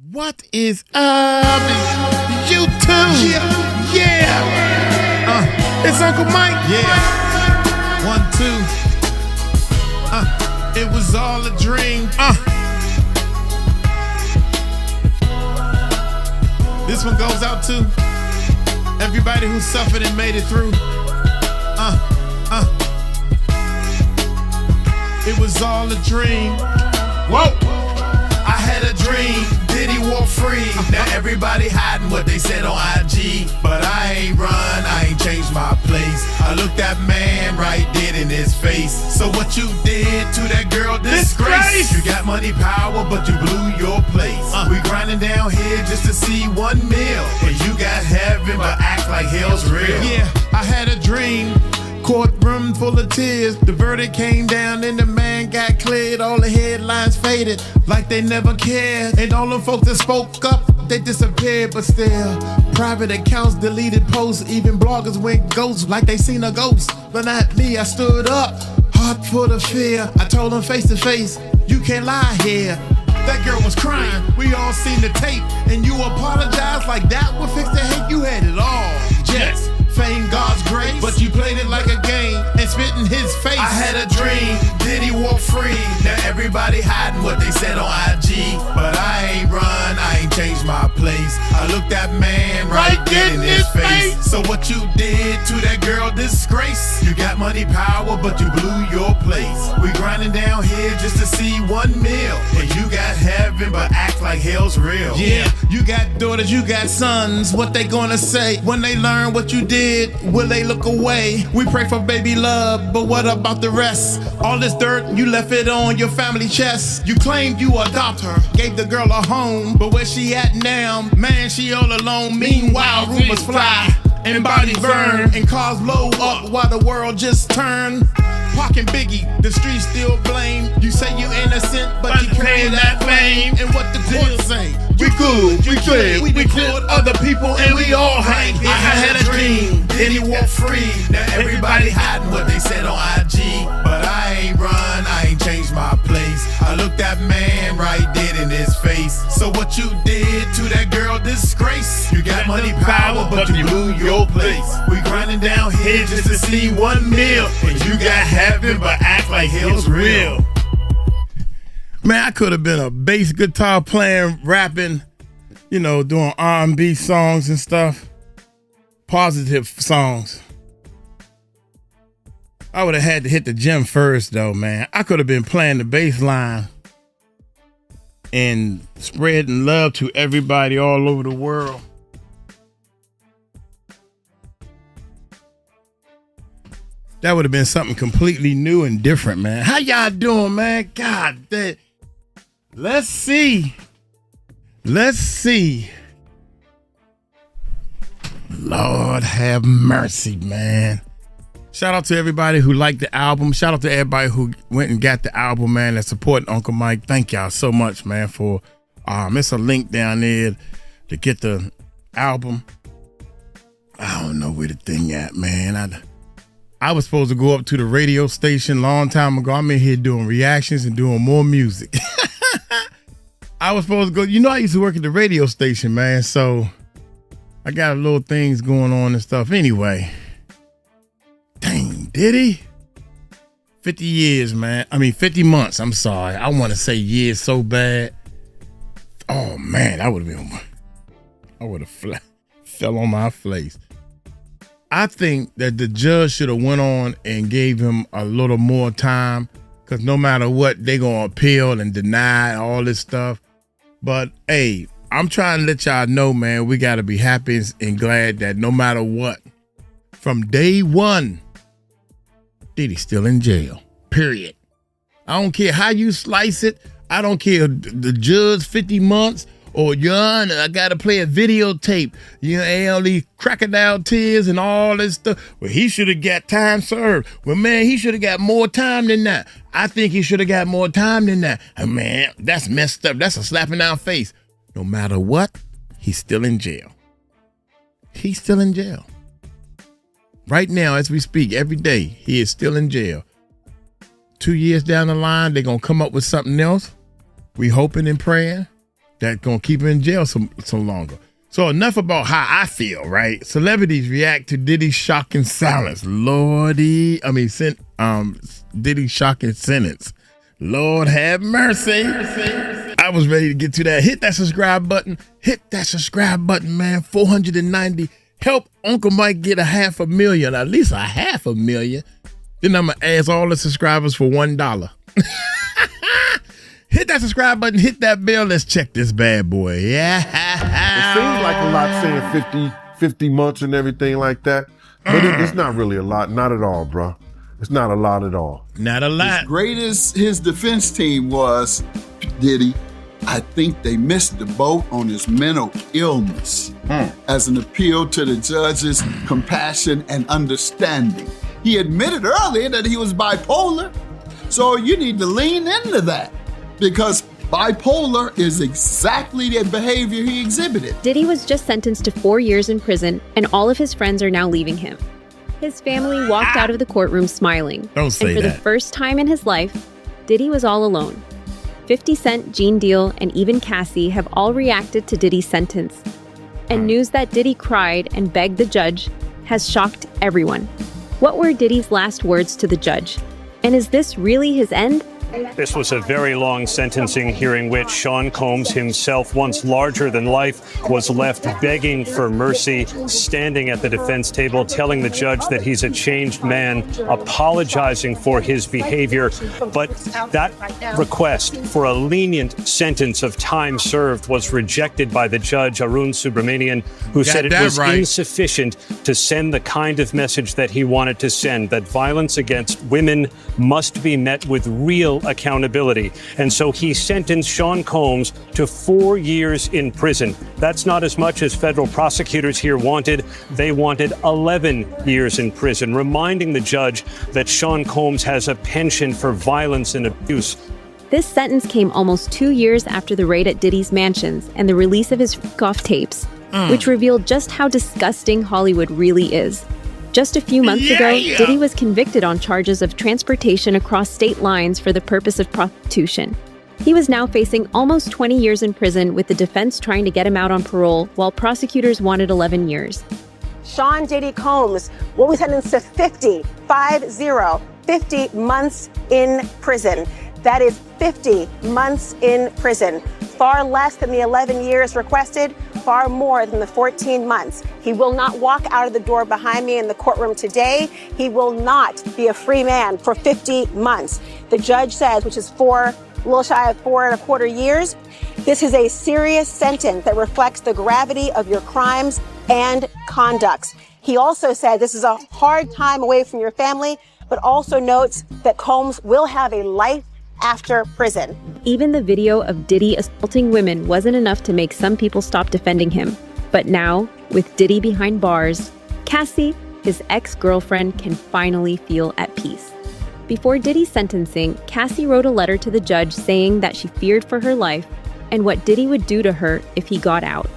What is up? You too. Yeah. It's Uncle Mike. Yeah. 1, 2. It was all a dream. This one goes out to everybody who suffered and made it through. It was all a dream. Whoa. I had a dream, Diddy walk free. Now everybody hiding what they said on IG. But I ain't run, I ain't changed my place. I looked that man right dead in his face. So what you did to that girl, disgrace. You got money, power, but you blew your place. We grinding down here just to see 1 meal. And you got heaven, but act like hell's real. Yeah, I had a dream. Courtroom full of tears. The verdict came down and the man got cleared. All the headlines faded like they never cared. And all the folks that spoke up, they disappeared. But still, private accounts, deleted posts. Even bloggers went ghost like they seen a ghost. But not me, I stood up, heart full of fear. I told them face to face, you can't lie here. That girl was crying, we all seen the tape. And you apologized like that would fix the hate. You had it all, yes, fame, God's grace. But you played it like a game and spit in his face. I had a dream, Diddy walk free. Now everybody hiding what they said on IG. But I ain't run, I ain't changed my place. I looked that man right dead in his face. So what you did to that girl, disgrace. You got money, power, but you blew your place. We grinding down here just to see 1 meal. And you got heaven, but act like hell's real. Yeah, you got daughters, you got sons. What they gonna say when they learn what you did? Will they look away? We pray for baby love, but what about the rest? All this dirt, you left it on your family chest. You claimed you adopt her, gave the girl a home, but where she at now? Man, she all alone. Meanwhile, rumors fly and bodies burn and cars blow up while the world just turned. Pac and Biggie, the streets still blame. You say you innocent, but you carry that fame. And what the court say? We good, we clear, we record other people and we all hang. I had a dream, Diddy walk free. Now everybody hiding what they said on IG. But I ain't run, I ain't changed my place. I looked that man right dead in his face. So what you did to that girl, disgrace. You got money, power, but you blew your place. We grinding down here just to see 1 meal. And you got heaven, but act like hell's real. Man, I could have been a bass guitar playing, rapping, you know, doing R&B songs and stuff. Positive songs. I would have had to hit the gym first, though, man. I could have been playing the bass line and spreading love to everybody all over the world. That would have been something completely new and different, man. How y'all doing, man? God, that. Let's see. Lord have mercy, man. Shout out to everybody who liked the album. Shout out to everybody who went and got the album, man, that supported Uncle Mike. Thank y'all so much, man, for it's a link down there to get the album. I don't know where the thing at, man. I was supposed to go up to the radio station a long time ago. I'm in here doing reactions and doing more music. I was supposed to go. You know, I used to work at the radio station, man. So I got a little things going on and stuff. Anyway, dang, Diddy. 50 years, man. 50 months. I'm sorry. I want to say years so bad. Oh, man, I would have fell on my face. I think that the judge should have went on and gave him a little more time, because no matter what, they gonna appeal and deny all this stuff. But hey, I'm trying to let y'all know, man, we gotta be happy and glad that no matter what, from day one, Diddy's still in jail. Period. I don't care how you slice it. I don't care the judge 50 months. Or Your Honor, I gotta play a videotape. You know, all these crocodile tears and all this stuff. Well, he should have got time served. Well, man, he should have got more time than that. I think he should have got more time than that. And man, that's messed up. That's a slap in our face. No matter what, he's still in jail. He's still in jail. Right now, as we speak, every day, he is still in jail. 2 years down the line, they're gonna come up with something else. We hoping and praying. that's going to keep him in jail so longer. So enough about how I feel, right? Celebrities react to Diddy's shocking silence. Diddy's shocking sentence. Lord have mercy. I was ready to get to that. Hit that subscribe button. Hit that subscribe button, man. 490. Help Uncle Mike get 500,000, at least 500,000. Then I'm going to ask all the subscribers for $1. Hit that subscribe button. Hit that bell. Let's check this bad boy. Yeah. It seems like a lot saying 50 months and everything like that. But it's not really a lot. Not at all, bro. It's not a lot at all. Not a lot. As great as his defense team was, Diddy, I think they missed the boat on his mental illness as an appeal to the judge's compassion and understanding. He admitted earlier that he was bipolar, so you need to lean into that because bipolar is exactly the behavior he exhibited. Diddy was just sentenced to 4 years in prison, and all of his friends are now leaving him. His family walked out of the courtroom smiling. Don't say and for that. the first time in his life, Diddy was all alone. 50 Cent, Gene Deal, and even Cassie have all reacted to Diddy's sentence. And news that Diddy cried and begged the judge has shocked everyone. What were Diddy's last words to the judge? And is this really his end? This was a very long sentencing hearing which Sean Combs himself, once larger than life, was left begging for mercy, standing at the defense table, telling the judge that he's a changed man, apologizing for his behavior. But that request for a lenient sentence of time served was rejected by the judge, Arun Subramanian, who said it was insufficient to send the kind of message that he wanted to send, that violence against women must be met with real accountability. And so he sentenced Sean Combs to 4 years in prison. That's not as much as federal prosecutors here wanted. They wanted 11 years in prison, reminding the judge that Sean Combs has a penchant for violence and abuse. This sentence came almost 2 years after the raid at Diddy's mansions and the release of his freak-off tapes, which revealed just how disgusting Hollywood really is. Just a few months ago, Diddy was convicted on charges of transportation across state lines for the purpose of prostitution. He was now facing almost 20 years in prison, with the defense trying to get him out on parole, while prosecutors wanted 11 years. Sean Diddy Combs will be sentenced to 50 months in prison. That is 50 months in prison. Far less than the 11 years requested, far more than the 14 months. He will not walk out of the door behind me in the courtroom today. He will not be a free man for 50 months. The judge says, which is a little shy of 4.25 years, this is a serious sentence that reflects the gravity of your crimes and conducts. He also said this is a hard time away from your family, but also notes that Combs will have a life after prison. Even the video of Diddy assaulting women wasn't enough to make some people stop defending him. But now, with Diddy behind bars, Cassie, his ex-girlfriend, can finally feel at peace. Before Diddy's sentencing, Cassie wrote a letter to the judge saying that she feared for her life and what Diddy would do to her if he got out.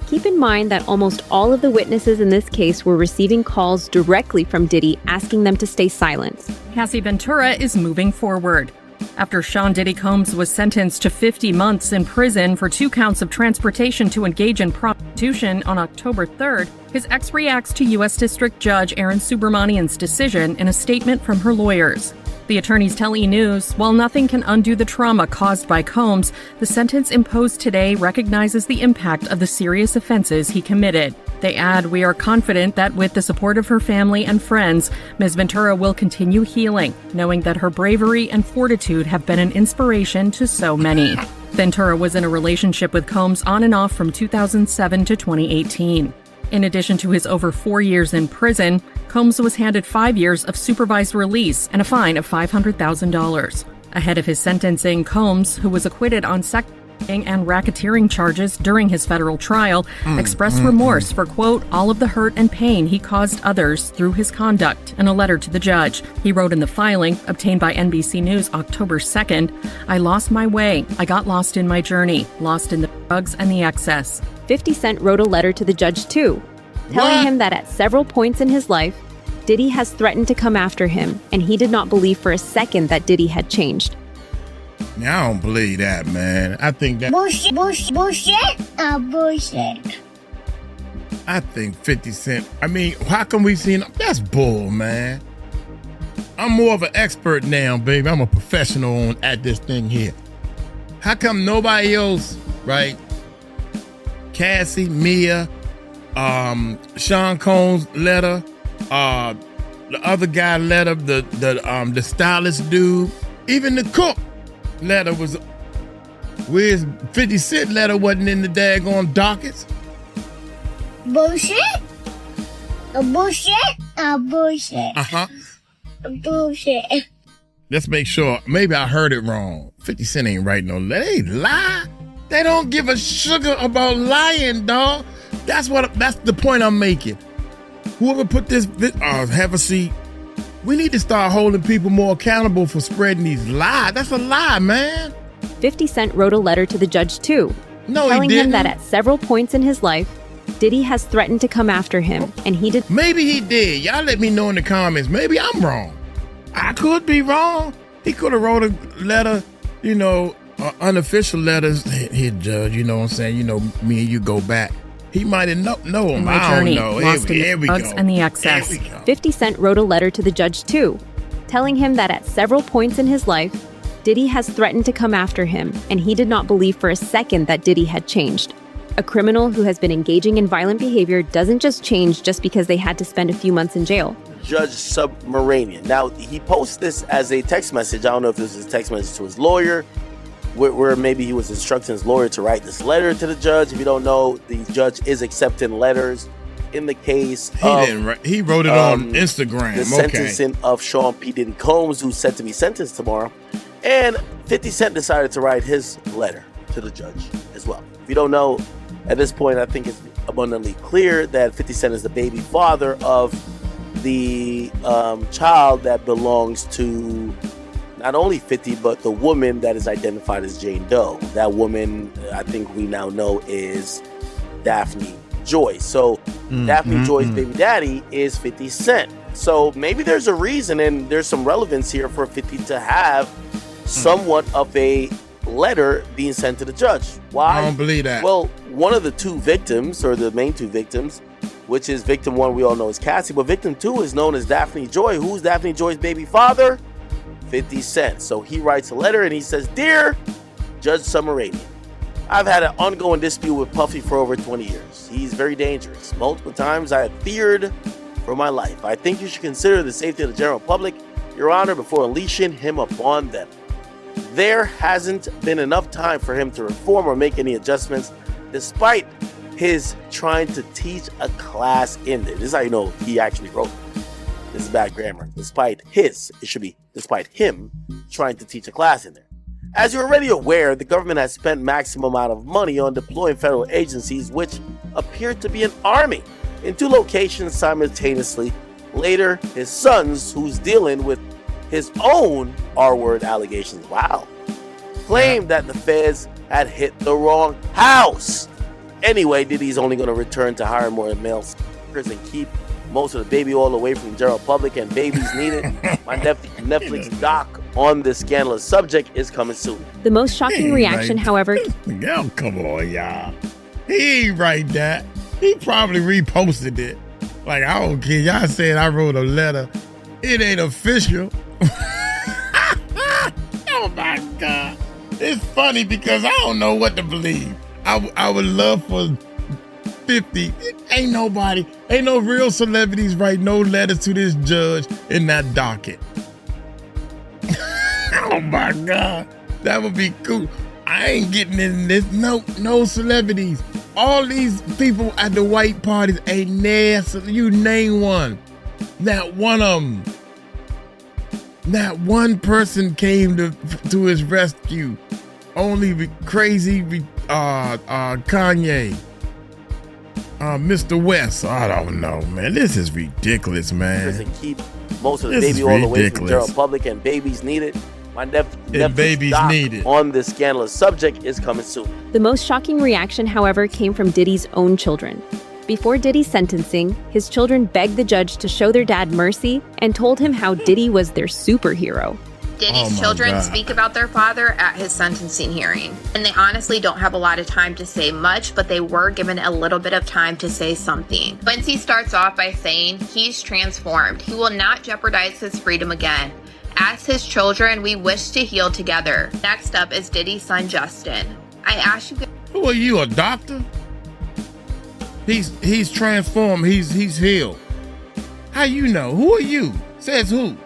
Keep in mind that almost all of the witnesses in this case were receiving calls directly from Diddy asking them to stay silent. Cassie Ventura is moving forward. After Sean Diddy Combs was sentenced to 50 months in prison for 2 counts of transportation to engage in prostitution on October 3rd, his ex reacts to U.S. District Judge Arun Subramanian's decision in a statement from her lawyers. The attorneys tell E! News, while nothing can undo the trauma caused by Combs, the sentence imposed today recognizes the impact of the serious offenses he committed. They add, "We are confident that with the support of her family and friends, Ms. Ventura will continue healing, knowing that her bravery and fortitude have been an inspiration to so many." Ventura was in a relationship with Combs on and off from 2007 to 2018. In addition to his over 4 years in prison, Combs was handed 5 years of supervised release and a fine of $500,000. Ahead of his sentencing, Combs, who was acquitted on and racketeering charges during his federal trial, expressed remorse for, quote, all of the hurt and pain he caused others through his conduct in a letter to the judge. He wrote in the filing, obtained by NBC News October 2nd, "I lost my way. I got lost in my journey, lost in the drugs and the excess." 50 Cent wrote a letter to the judge too, telling him that at several points in his life, Diddy has threatened to come after him, and he did not believe for a second that Diddy had changed. Now I don't believe that, man. I think that Bullshit. I think 50 Cent. I mean, how come we seen that's bull, man. I'm more of an expert now, baby. I'm a professional at this thing here. How come nobody else, right? Cassie, Mia, Sean Combs letter, the other guy letter, the stylist dude, even the cook letter was. Where's 50 Cent letter wasn't in the daggone dockets? Bullshit. Bullshit. Uh-huh. Bullshit. Let's make sure. Maybe I heard it wrong. 50 Cent ain't writing no letter. They lie. They don't give a sugar about lying, dog. That's the point I'm making. Whoever put this, have a seat. We need to start holding people more accountable for spreading these lies. That's a lie, man. 50 Cent wrote a letter to the judge too, telling him that at several points in his life, Diddy has threatened to come after him, and he did. Maybe he did. Y'all let me know in the comments. Maybe I'm wrong. I could be wrong. He could have wrote a letter, unofficial letters. Here, judge, you know what I'm saying? You know, me and you go back. He might have know him. My journey, lost in the drugs and the excess. 50 Cent wrote a letter to the judge too, telling him that at several points in his life, Diddy has threatened to come after him, and he did not believe for a second that Diddy had changed. A criminal who has been engaging in violent behavior doesn't just change just because they had to spend a few months in jail. Judge Submaranian. Now, he posts this as a text message. I don't know if this is a text message to his lawyer, where maybe he was instructing his lawyer to write this letter to the judge. If you don't know, the judge is accepting letters in the case He wrote it on Instagram. The sentencing of Sean P. Diddy Combs, who's set to be sentenced tomorrow. And 50 Cent decided to write his letter to the judge as well. If you don't know, at this point, I think it's abundantly clear that 50 Cent is the baby father of the child that belongs to not only 50, but the woman that is identified as Jane Doe. That woman, I think we now know, is Daphne Joyce. So Daphne Joy's baby daddy is 50 Cent. So maybe there's a reason and there's some relevance here for 50 to have somewhat of a letter being sent to the judge. Why? I don't believe that. Well, one of the two victims, or the main two victims, which is victim one, we all know is Cassie, but victim two is known as Daphne Joy. Who's Daphne Joy's baby father? 50 Cent. So he writes a letter and he says, "Dear Judge Submaranian, I've had an ongoing dispute with Puffy for over 20 years. He's very dangerous. Multiple times I have feared for my life. I think you should consider the safety of the general public, Your Honor, before unleashing him upon them. There hasn't been enough time for him to reform or make any adjustments, despite his trying to teach a class in there." This is how you know he actually wrote it. This is bad grammar. Despite him trying to teach a class in there. As you're already aware, the government has spent maximum amount of money on deploying federal agencies, which appear to be an army, in 2 locations simultaneously. Later, his sons, who's dealing with his own R-word allegations, claimed that the feds had hit the wrong house. Anyway, Diddy's only going to return to hire more male speakers and keep most of the baby oil away from the general public, and Babies Needed, my Netflix doc on this scandalous subject, is coming soon. The most shocking reaction, however... Oh, come on, y'all. He ain't write that. He probably reposted it. Like, I don't care. Y'all said I wrote a letter. It ain't official. Oh, my God. It's funny because I don't know what to believe. I would love for 50. Ain't no real celebrities write no letters to this judge in that docket. Oh my God. That would be cool. I ain't getting in this. No celebrities. All these people at the white parties ain't there. So you name one. Not one of them. Not one person came to his rescue. Only crazy Kanye. Mr. West. I don't know, man. This is ridiculous, man. And keep most of the baby all away from the general public, and Babies Needed. My Netflix doc on this scandalous subject is coming soon. The most shocking reaction, however, came from Diddy's own children. Before Diddy's sentencing, his children begged the judge to show their dad mercy and told him how Diddy was their superhero. Diddy's children speak about their father at his sentencing hearing, and they honestly don't have a lot of time to say much, but they were given a little bit of time to say something. Quincy starts off by saying he's transformed. He will not jeopardize his freedom again. As his children, we wish to heal together. Next up is Diddy's son, Justin. I ask you... Who are you, a doctor? He's transformed. He's healed. How you know? Who are you? Says who?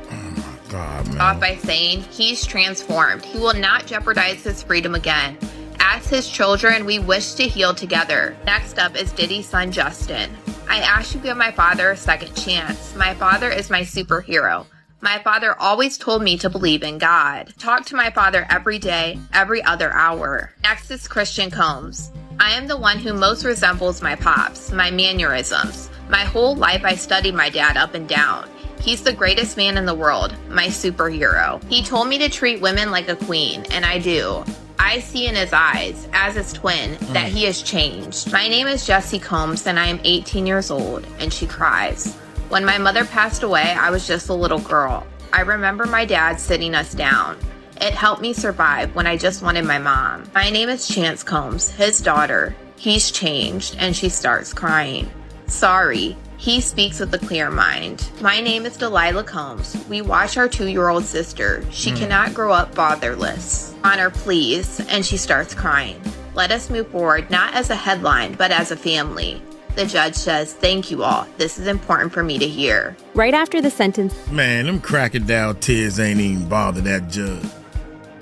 Oh my God, man. Off by saying he's transformed. He will not jeopardize his freedom again. As his children, we wish to heal together. Next up is Diddy's son, Justin. I ask you to give my father a second chance. My father is my superhero. My father always told me to believe in God. Talk to my father every day, every other hour. Next is Christian Combs. I am the one who most resembles my pops, my mannerisms. My whole life I studied my dad up and down. He's the greatest man in the world, my superhero. He told me to treat women like a queen, and I do. I see in his eyes, as his twin, that he has changed. My name is Jessie Combs, and I am 18 years old, and she cries. When my mother passed away, I was just a little girl. I remember my dad sitting us down. It helped me survive when I just wanted my mom. My name is Chance Combs, his daughter. He's changed, and she starts crying. Sorry. He speaks with a clear mind. My name is Delilah Combs. We watch our 2-year-old sister. She cannot grow up fatherless. Honor, please. And she starts crying. Let us move forward, not as a headline, but as a family. The judge says, thank you all. This is important for me to hear. Right after the sentence, Man, them crocodile tears ain't even bother that judge.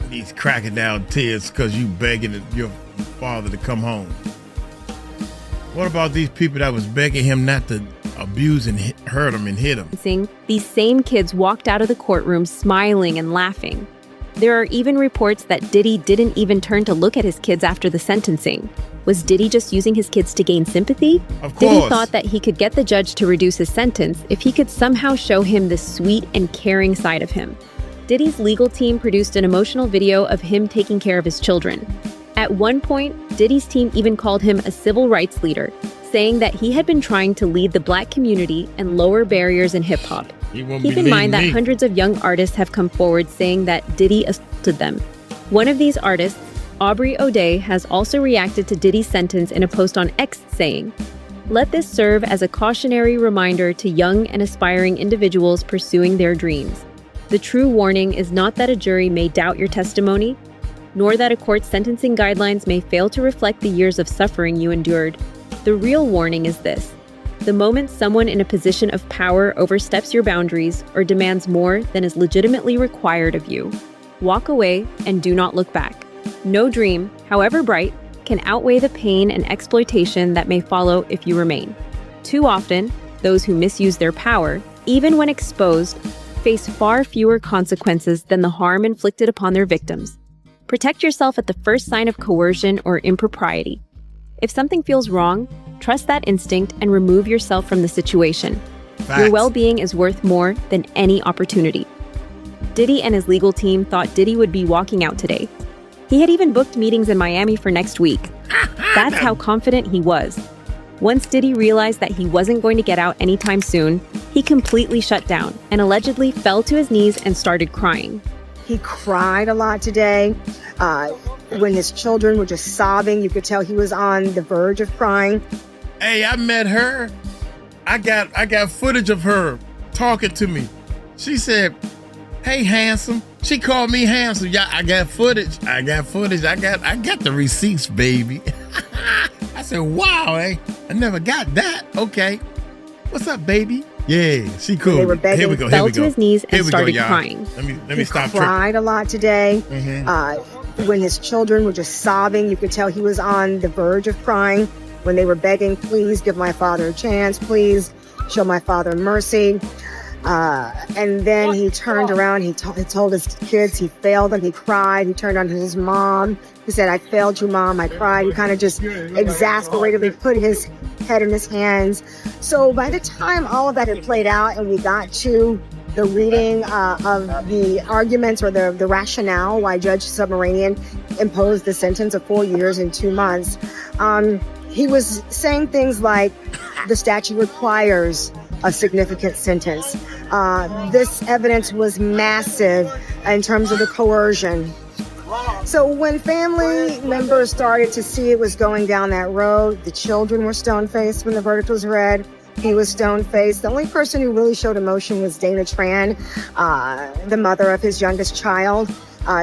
These crocodile tears because you begging your father to come home. What about these people that was begging him not to abuse and hurt him and hit him? these same kids walked out of the courtroom smiling and laughing. There are even reports that Diddy didn't even turn to look at his kids after the sentencing. Was Diddy just using his kids to gain sympathy? Of course. Diddy thought that he could get the judge to reduce his sentence if he could somehow show him the sweet and caring side of him. Diddy's legal team produced an emotional video of him taking care of his children. At one point, Diddy's team even called him a civil rights leader, saying that he had been trying to lead the Black community and lower barriers in hip-hop. Keep in mind that hundreds of young artists have come forward saying that Diddy assaulted them. One of these artists, Aubrey O'Day, has also reacted to Diddy's sentence in a post on X saying, "Let this serve as a cautionary reminder to young and aspiring individuals pursuing their dreams. The true warning is not that a jury may doubt your testimony, nor that a court's sentencing guidelines may fail to reflect the years of suffering you endured. The real warning is this: the moment someone in a position of power oversteps your boundaries or demands more than is legitimately required of you, walk away and do not look back. No dream, however bright, can outweigh the pain and exploitation that may follow if you remain. Too often, those who misuse their power, even when exposed, face far fewer consequences than the harm inflicted upon their victims. Protect yourself at the first sign of coercion or impropriety. If something feels wrong, trust that instinct and remove yourself from the situation. Facts. Your well-being is worth more than any opportunity." Diddy and his legal team thought Diddy would be walking out today. He had even booked meetings in Miami for next week. That's how confident he was. Once Diddy realized that he wasn't going to get out anytime soon, he completely shut down and allegedly fell to his knees and started crying. He cried a lot today. When his children were just sobbing, you could tell he was on the verge of crying. Hey, I met her. I got footage of her talking to me. She said, "Hey, handsome." She called me handsome. Yeah, I got footage. I got the receipts, baby. I said, "Wow, I never got that." Okay. What's up, baby? Yeah, she cool. They were begging. Here we go. Fell to his knees and started crying. Let me stop. He cried a lot today. When his children were just sobbing, you could tell he was on the verge of crying. When they were begging, "Please give my father a chance. Please show my father mercy." And then he turned around. He told his kids he failed them. He cried. He turned on his mom. He said, "I failed you, Mom. I cried." He kind of just exasperatedly put his head in his hands. So by the time all of that had played out and we got to the reading of the arguments or the rationale why Judge Submaranian imposed the sentence of 4 years and 2 months, he was saying things like the statute requires a significant sentence. This evidence was massive in terms of the coercion. So when family members started to see it was going down that road, the children were stone-faced when the verdict was read. He was stone-faced. The only person who really showed emotion was Dana Tran, the mother of his youngest child.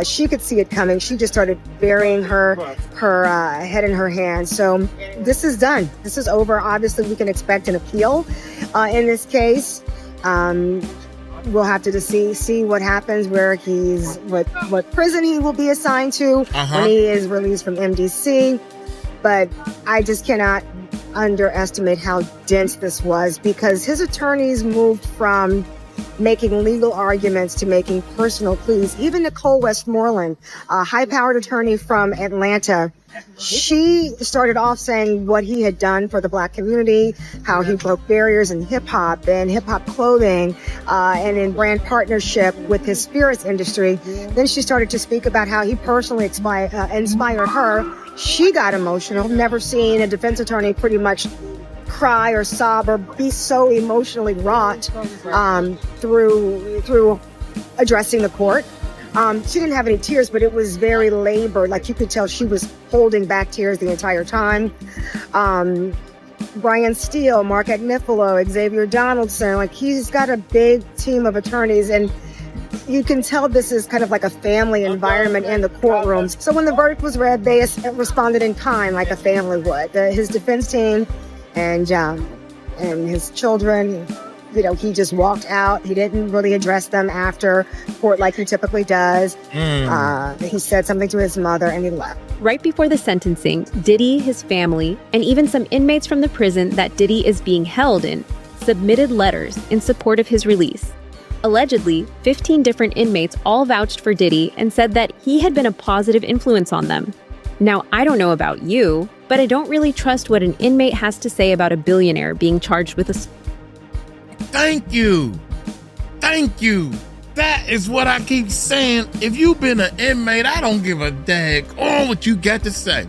She could see it coming. She just started burying her head in her hands. So this is done. This is over. Obviously, we can expect an appeal in this case. We'll have to see what happens, where what prison he will be assigned to when he is released from MDC. But I just cannot underestimate how dense this was, because his attorneys moved from making legal arguments to making personal pleas. Even Nicole Westmoreland, a high-powered attorney from Atlanta, she started off saying what he had done for the Black community, how he broke barriers in hip-hop and hip-hop clothing, and in brand partnership with his spirits industry. Then she started to speak about how he personally inspired her. She got emotional. Never seen a defense attorney pretty much cry or sob or be so emotionally wrought through addressing the court. She didn't have any tears, but it was very labored. Like, you could tell she was holding back tears the entire time. Brian Steele, Mark Agnifilo, Xavier Donaldson, like, he's got a big team of attorneys, and you can tell this is kind of like a family environment in the courtrooms. So when the verdict was read, they responded in kind, like a family would. His defense team and his children, he just walked out. He didn't really address them after court like he typically does. He said something to his mother and he left. Right before the sentencing, Diddy, his family, and even some inmates from the prison that Diddy is being held in submitted letters in support of his release. Allegedly, 15 different inmates all vouched for Diddy and said that he had been a positive influence on them. Now, I don't know about you, but I don't really trust what an inmate has to say about a billionaire being charged with a... Thank you. That is what I keep saying. If you've been an inmate, I don't give a dag on what you got to say.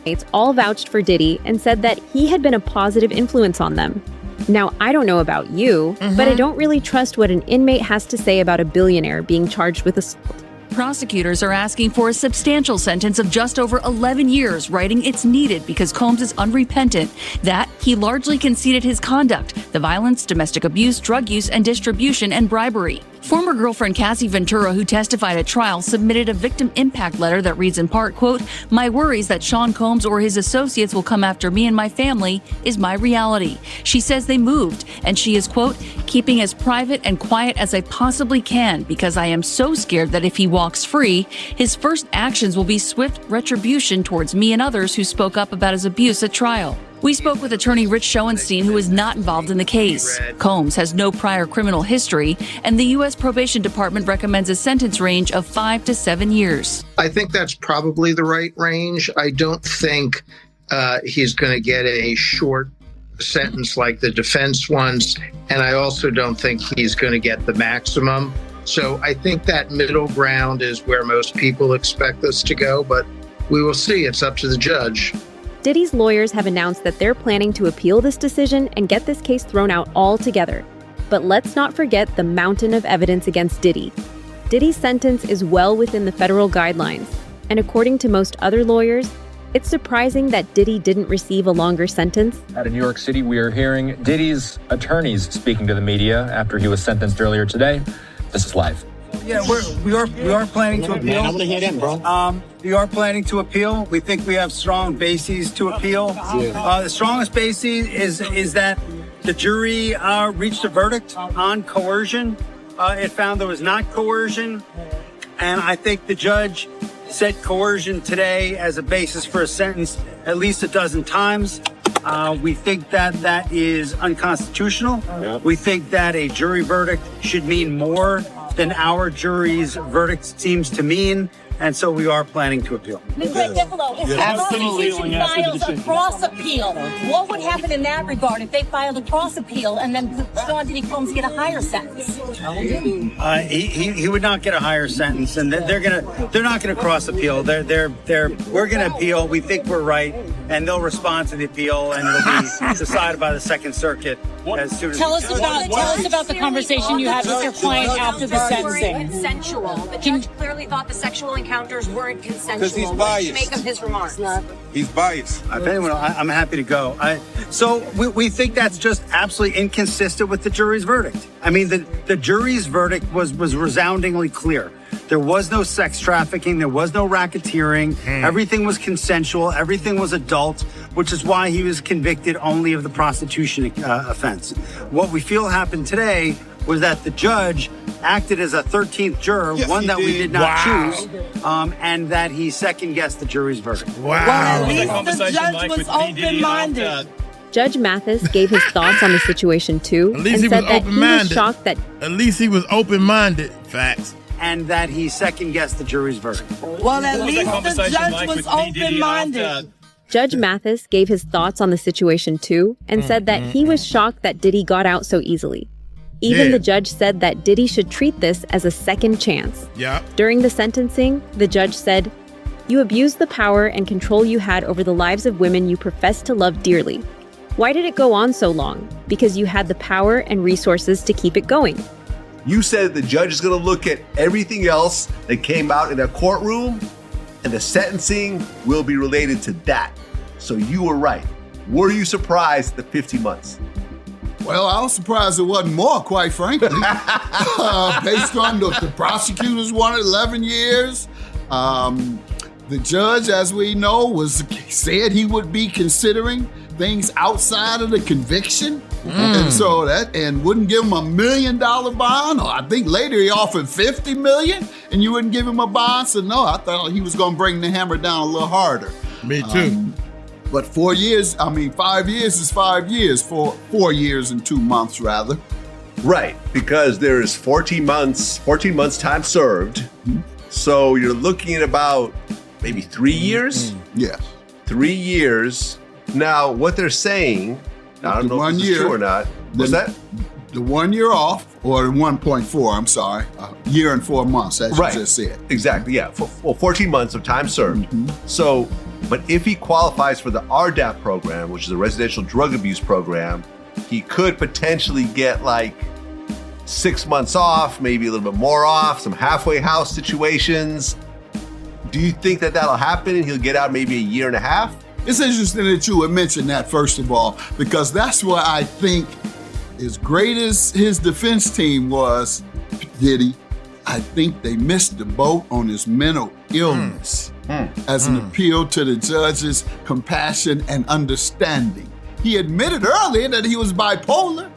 Inmates all vouched for Diddy and said that he had been a positive influence on them. Now, I don't know about you, but I don't really trust what an inmate has to say about a billionaire being charged with assault. Prosecutors are asking for a substantial sentence of just over 11 years, writing it's needed because Combs is unrepentant, that he largely conceded his conduct, the violence, domestic abuse, drug use, and distribution, and bribery. Former girlfriend Cassie Ventura, who testified at trial, submitted a victim impact letter that reads in part, quote, "My worries that Sean Combs or his associates will come after me and my family is my reality." She says they moved, and she is, quote, "keeping as private and quiet as I possibly can because I am so scared that if he walks free, his first actions will be swift retribution towards me and others who spoke up about his abuse at trial." We spoke with attorney Rich Schoenstein, who is not involved in the case. Combs has no prior criminal history, and the U.S. Probation Department recommends a sentence range of 5 to 7 years. I think that's probably the right range. I don't think he's going to get a short sentence like the defense wants, and I also don't think he's going to get the maximum. So I think that middle ground is where most people expect us to go, but we will see. It's up to the judge. Diddy's lawyers have announced that they're planning to appeal this decision and get this case thrown out altogether. But let's not forget the mountain of evidence against Diddy. Diddy's sentence is well within the federal guidelines, and according to most other lawyers, it's surprising that Diddy didn't receive a longer sentence. Out of New York City, we are hearing Diddy's attorneys speaking to the media after he was sentenced earlier today. This is live. Yeah, we are planning to appeal. I want to hear them, bro. We are planning to appeal. We think we have strong bases to appeal. The strongest basis is that the jury reached a verdict on coercion. It found there was not coercion, and I think the judge said coercion today as a basis for a sentence at least a dozen times. We think that is unconstitutional. Yep. We think that a jury verdict should mean more than our jury's verdict seems to mean. And so we are planning to appeal. Mr. Dipolo, if the prosecution files a cross appeal, what would happen in that regard if they filed a cross appeal and then Sean Diddy Combs get a higher sentence? He would not get a higher sentence, and they're not gonna cross appeal. We're gonna appeal. We think we're right, and they'll respond to the appeal, and it'll be decided by the Second Circuit as soon as. Tell us about the conversation you had with your client after the sentencing. Consensual. The judge clearly thought the sexual encounters weren't consensual. Because he's What did you biased. make of his remarks? He's biased. If anyone, I'm happy to go. So we think that's just absolutely inconsistent with the jury's verdict. I mean, the jury's verdict was resoundingly clear. There was no sex trafficking. There was no racketeering. Everything was consensual. Everything was adult, which is why he was convicted only of the prostitution offense. What we feel happened today was that the judge acted as a 13th juror, one that we did not choose, and that he second-guessed the jury's verdict. Wow. Well, at least the judge was open-minded. Judge Mathis gave his thoughts on the situation too, and said that he was shocked that at least he was open-minded. Facts. And that he second-guessed the jury's verdict. Well, at least the judge was open-minded. Judge Mathis gave his thoughts on the situation too, and said that he was shocked that Diddy got out so easily. Even the judge said that Diddy should treat this as a second chance. Yeah. During the sentencing, the judge said, "You abused the power and control you had over the lives of women you professed to love dearly. Why did it go on so long? Because you had the power and resources to keep it going." You said the judge is going to look at everything else that came out in a courtroom, and the sentencing will be related to that. So you were right. Were you surprised at the 50 months? Well, I was surprised it wasn't more, quite frankly. Based on the prosecutors wanted 11 years. The judge, as we know, said he would be considering things outside of the conviction. And so and wouldn't give him $1 million bond. Or I think later he offered $50 million and you wouldn't give him a bond. So no, I thought he was going to bring the hammer down a little harder. Me too. But 5 years is 5 years, 4 years and 2 months rather. Right, because there's 14 months time served. So you're looking at about maybe 3 years? Yes. 3 years. Now, what they're saying, I don't know if this is true or not. What's that? The 1 year off, or 1.4, I'm sorry, year and 4 months, as you just said. Exactly, yeah. 14 months of time served. So, but if he qualifies for the RDAP program, which is a residential drug abuse program, he could potentially get like 6 months off, maybe a little bit more off, some halfway house situations. Do you think that that'll happen and he'll get out maybe a year and a half? It's interesting that you would mention that, first of all, because that's why I think, as great as his defense team was, Diddy, I think they missed the boat on his mental illness as an appeal to the judge's compassion and understanding. He admitted earlier that he was bipolar,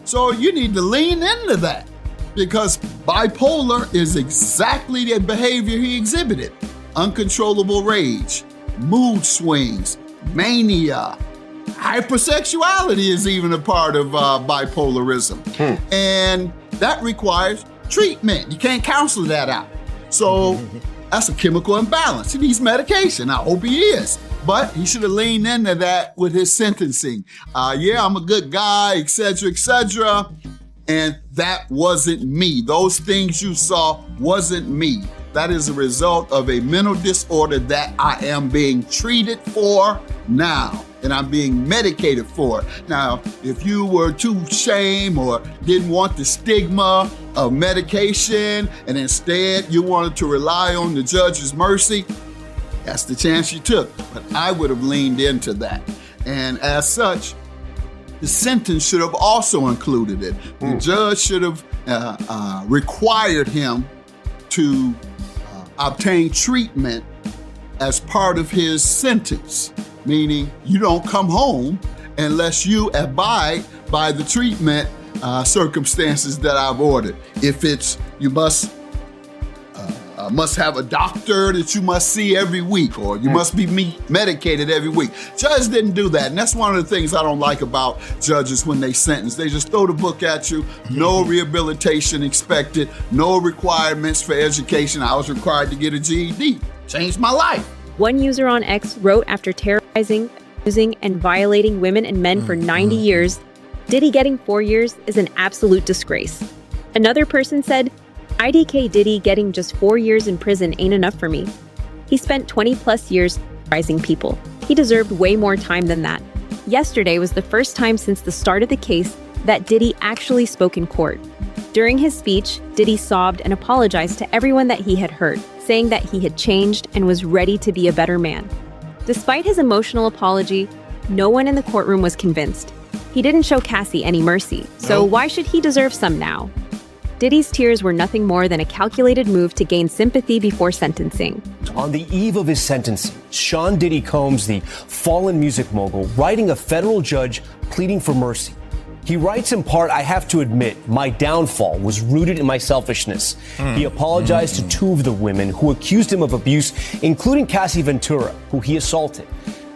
so you need to lean into that, because bipolar is exactly the behavior he exhibited. Uncontrollable rage, mood swings, mania, hypersexuality is even a part of bipolarism. And that requires treatment. You can't counsel that out. So that's a chemical imbalance. He needs medication. I hope he is. But he should have leaned into that with his sentencing. I'm a good guy, etc., etc. And that wasn't me. Those things you saw wasn't me. That is a result of a mental disorder that I am being treated for now, and I'm being medicated for it. Now, if you were too ashamed or didn't want the stigma of medication, and instead you wanted to rely on the judge's mercy, that's the chance you took. But I would have leaned into that. And as such, the sentence should have also included it. The judge should have required him to obtain treatment as part of his sentence, meaning you don't come home unless you abide by the treatment circumstances that I've ordered. If it's you must must have a doctor that you must see every week, or you must be medicated every week. Judge didn't do that, and that's one of the things I don't like about judges when they sentence. They just throw the book at you, no rehabilitation expected, no requirements for education. I was required to get a GED. Changed my life. One user on X wrote, after terrorizing, abusing, and violating women and men for 90 years, Diddy getting 4 years is an absolute disgrace. Another person said, IDK Diddy getting just 4 years in prison ain't enough for me. He spent 20 plus years terrorizing people. He deserved way more time than that. Yesterday was the first time since the start of the case that Diddy actually spoke in court. During his speech, Diddy sobbed and apologized to everyone that he had hurt, saying that he had changed and was ready to be a better man. Despite his emotional apology, no one in the courtroom was convinced. He didn't show Cassie any mercy, so why should he deserve some now? Diddy's tears were nothing more than a calculated move to gain sympathy before sentencing. On the eve of his sentencing, Sean Diddy Combs, the fallen music mogul, writing a federal judge pleading for mercy. He writes in part, I have to admit, my downfall was rooted in my selfishness. He apologized to two of the women who accused him of abuse, including Cassie Ventura, who he assaulted.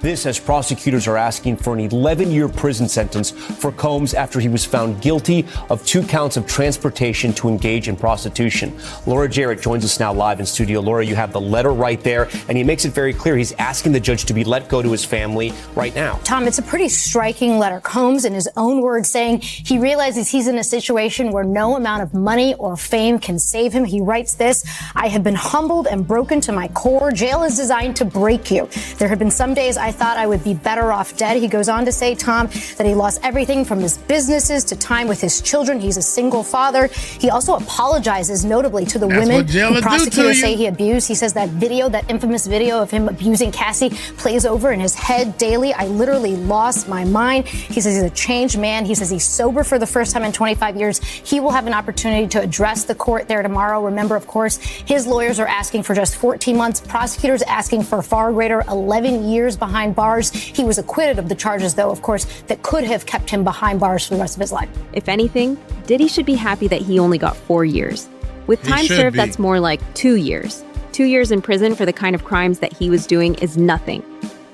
This as prosecutors are asking for an 11-year prison sentence for Combs after he was found guilty of 2 counts of transportation to engage in prostitution. Laura Jarrett joins us now live in studio. Laura, you have the letter right there, and he makes it very clear he's asking the judge to be let go to his family right now. Tom, it's a pretty striking letter. Combs, in his own words, saying he realizes he's in a situation where no amount of money or fame can save him. He writes this, I have been humbled and broken to my core. Jail is designed to break you. There have been some days I thought I would be better off dead. He goes on to say, Tom, that he lost everything from his businesses to time with his children. He's a single father. He also apologizes notably to the women who prosecutors say he abused. He says that video, that infamous video of him abusing Cassie, plays over in his head daily. I literally lost my mind. He says he's a changed man. He says he's sober for the first time in 25 years. He will have an opportunity to address the court there tomorrow. Remember, of course, his lawyers are asking for just 14 months. Prosecutors asking for far greater, 11 years behind bars. He was acquitted of the charges, though, of course, that could have kept him behind bars for the rest of his life. If anything, Diddy should be happy that he only got 4 years. With time served, that's more like 2 years. 2 years in prison for the kind of crimes that he was doing is nothing.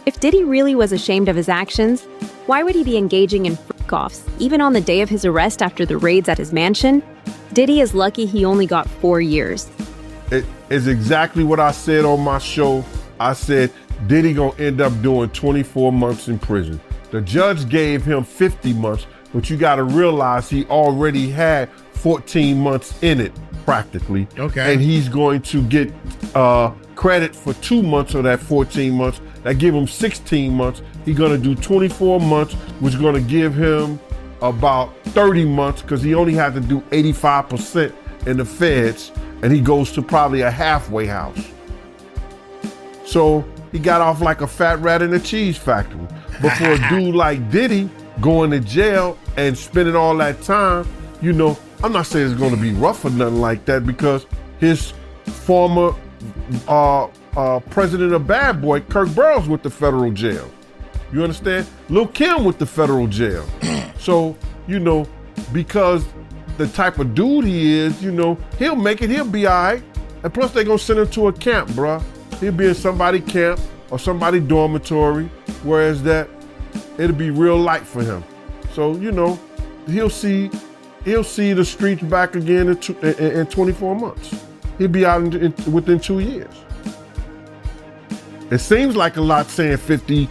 If Diddy really was ashamed of his actions, why would he be engaging in freak-offs, even on the day of his arrest after the raids at his mansion? Diddy is lucky he only got 4 years. It is exactly what I said on my show. I said, Diddy gonna end up doing 24 months in prison. The judge gave him 50 months, but you gotta realize he already had 14 months in it, practically. Okay. And he's going to get credit for 2 months of that 14 months. That give him 16 months. He's gonna do 24 months, which is gonna give him about 30 months, because he only had to do 85% in the feds, and he goes to probably a halfway house. So he got off like a fat rat in a cheese factory. But for a dude like Diddy going to jail and spending all that time, you know, I'm not saying it's going to be rough or nothing like that, because his former president of Bad Boy, Kirk Burrows, with the federal jail. You understand? Lil' Kim with the federal jail. So, you know, because the type of dude he is, you know, he'll make it, he'll be all right. And plus they gonna send him to a camp, bruh. He'll be in somebody camp or somebody dormitory, whereas that it'll be real light for him. So, you know, he'll see the streets back again in 24 months. He'll be out within 2 years. It seems like a lot saying 50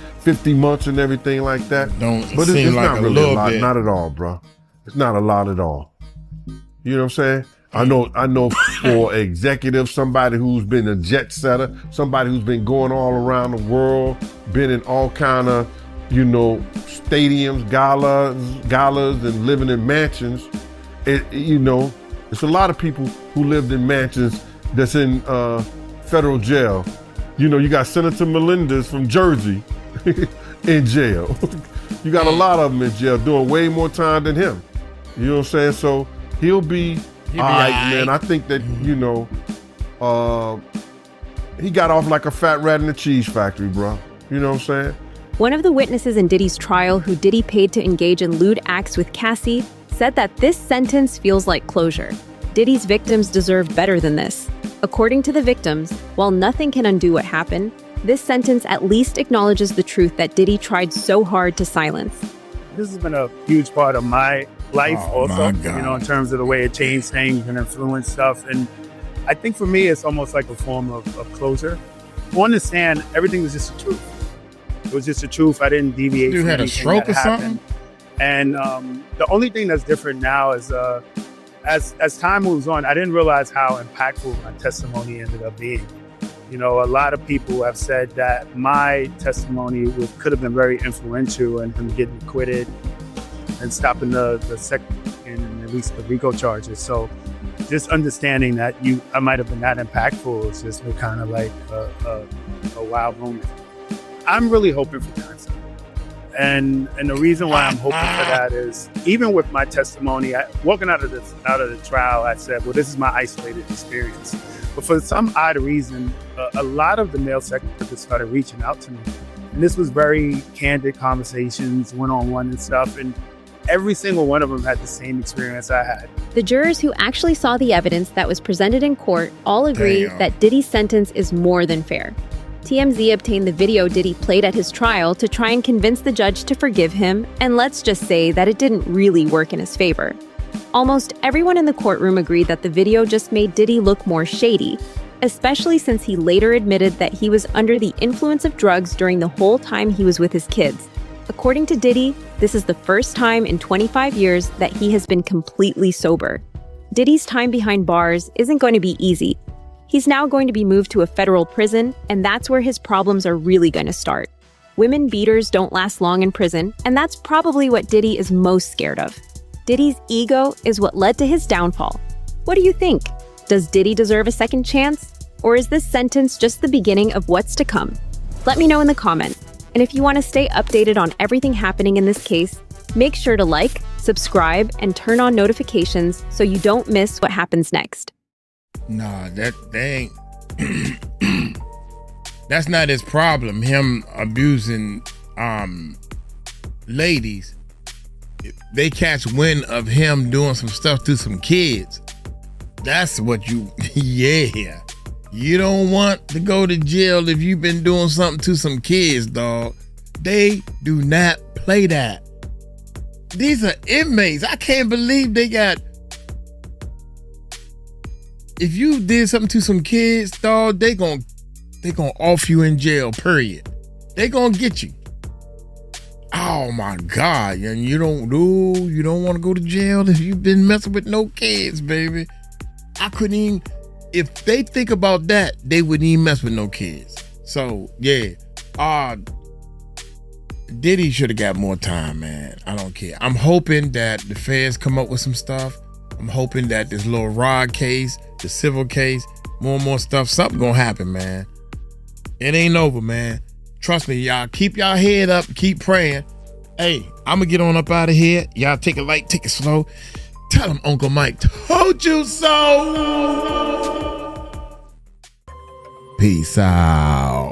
months and everything like that. But it's like not really a lot, bit. Not at all, bro. It's not a lot at all. You know what I'm saying? I know for executives, somebody who's been a jet setter, somebody who's been going all around the world, been in all kind of, you know, stadiums, galas, and living in mansions. You know, it's a lot of people who lived in mansions that's in federal jail. You know, you got Senator Melendez from Jersey in jail. You got a lot of them in jail doing way more time than him. You know what I'm saying? So he'll be all right, man. I think that, you know, he got off like a fat rat in a cheese factory, bro. You know what I'm saying? One of the witnesses in Diddy's trial who Diddy paid to engage in lewd acts with Cassie said that this sentence feels like closure. Diddy's victims deserve better than this. According to the victims, while nothing can undo what happened, this sentence at least acknowledges the truth that Diddy tried so hard to silence. This has been a huge part of my life also, in terms of the way it changed things and influenced stuff. And I think for me, it's almost like a form of closure. To understand everything was just the truth. It was just the truth. I didn't deviate from anything. You had a stroke or something? And the only thing that's different now is as time moves on, I didn't realize how impactful my testimony ended up being. A lot of people have said that my testimony could have been very influential in him getting acquitted and stopping the second and at least the RICO charges. So just understanding that I might have been that impactful is just kind of like a wow moment. I'm really hoping for hindsight. And the reason why I'm hoping for that is even with my testimony, walking out of the trial, I said, well, this is my isolated experience. But for some odd reason, a lot of the male sex workers started reaching out to me. And this was very candid conversations, one-on-one and stuff. And every single one of them had the same experience I had. The jurors who actually saw the evidence that was presented in court all agree that Diddy's sentence is more than fair. TMZ obtained the video Diddy played at his trial to try and convince the judge to forgive him, and let's just say that it didn't really work in his favor. Almost everyone in the courtroom agreed that the video just made Diddy look more shady, especially since he later admitted that he was under the influence of drugs during the whole time he was with his kids. According to Diddy, this is the first time in 25 years that he has been completely sober. Diddy's time behind bars isn't going to be easy. He's now going to be moved to a federal prison, and that's where his problems are really going to start. Women beaters don't last long in prison, and that's probably what Diddy is most scared of. Diddy's ego is what led to his downfall. What do you think? Does Diddy deserve a second chance? Or is this sentence just the beginning of what's to come? Let me know in the comments. And if you want to stay updated on everything happening in this case, make sure to like, subscribe, and turn on notifications so you don't miss what happens next. Nah, that ain't. That's not his problem. Him abusing ladies. They catch wind of him doing some stuff to some kids. That's what you. Yeah. You don't want to go to jail if you've been doing something to some kids, dog. They do not play that. These are inmates. I can't believe they got. If you did something to some kids, dog, they gonna off you in jail, period. They gonna get you. Oh my God. And you don't want to go to jail if you've been messing with no kids, baby. I couldn't even, if they think about that, they wouldn't even mess with no kids. So yeah. Diddy should have got more time, man. I don't care. I'm hoping that the feds come up with some stuff. I'm hoping that this little Rod case, the civil case, more and more stuff, something gonna happen, man. It ain't over, man. Trust me, y'all. Keep y'all head up. Keep praying. Hey, I'm gonna get on up out of here. Y'all take it light, take it slow. Tell him Uncle Mike told you so. Peace out.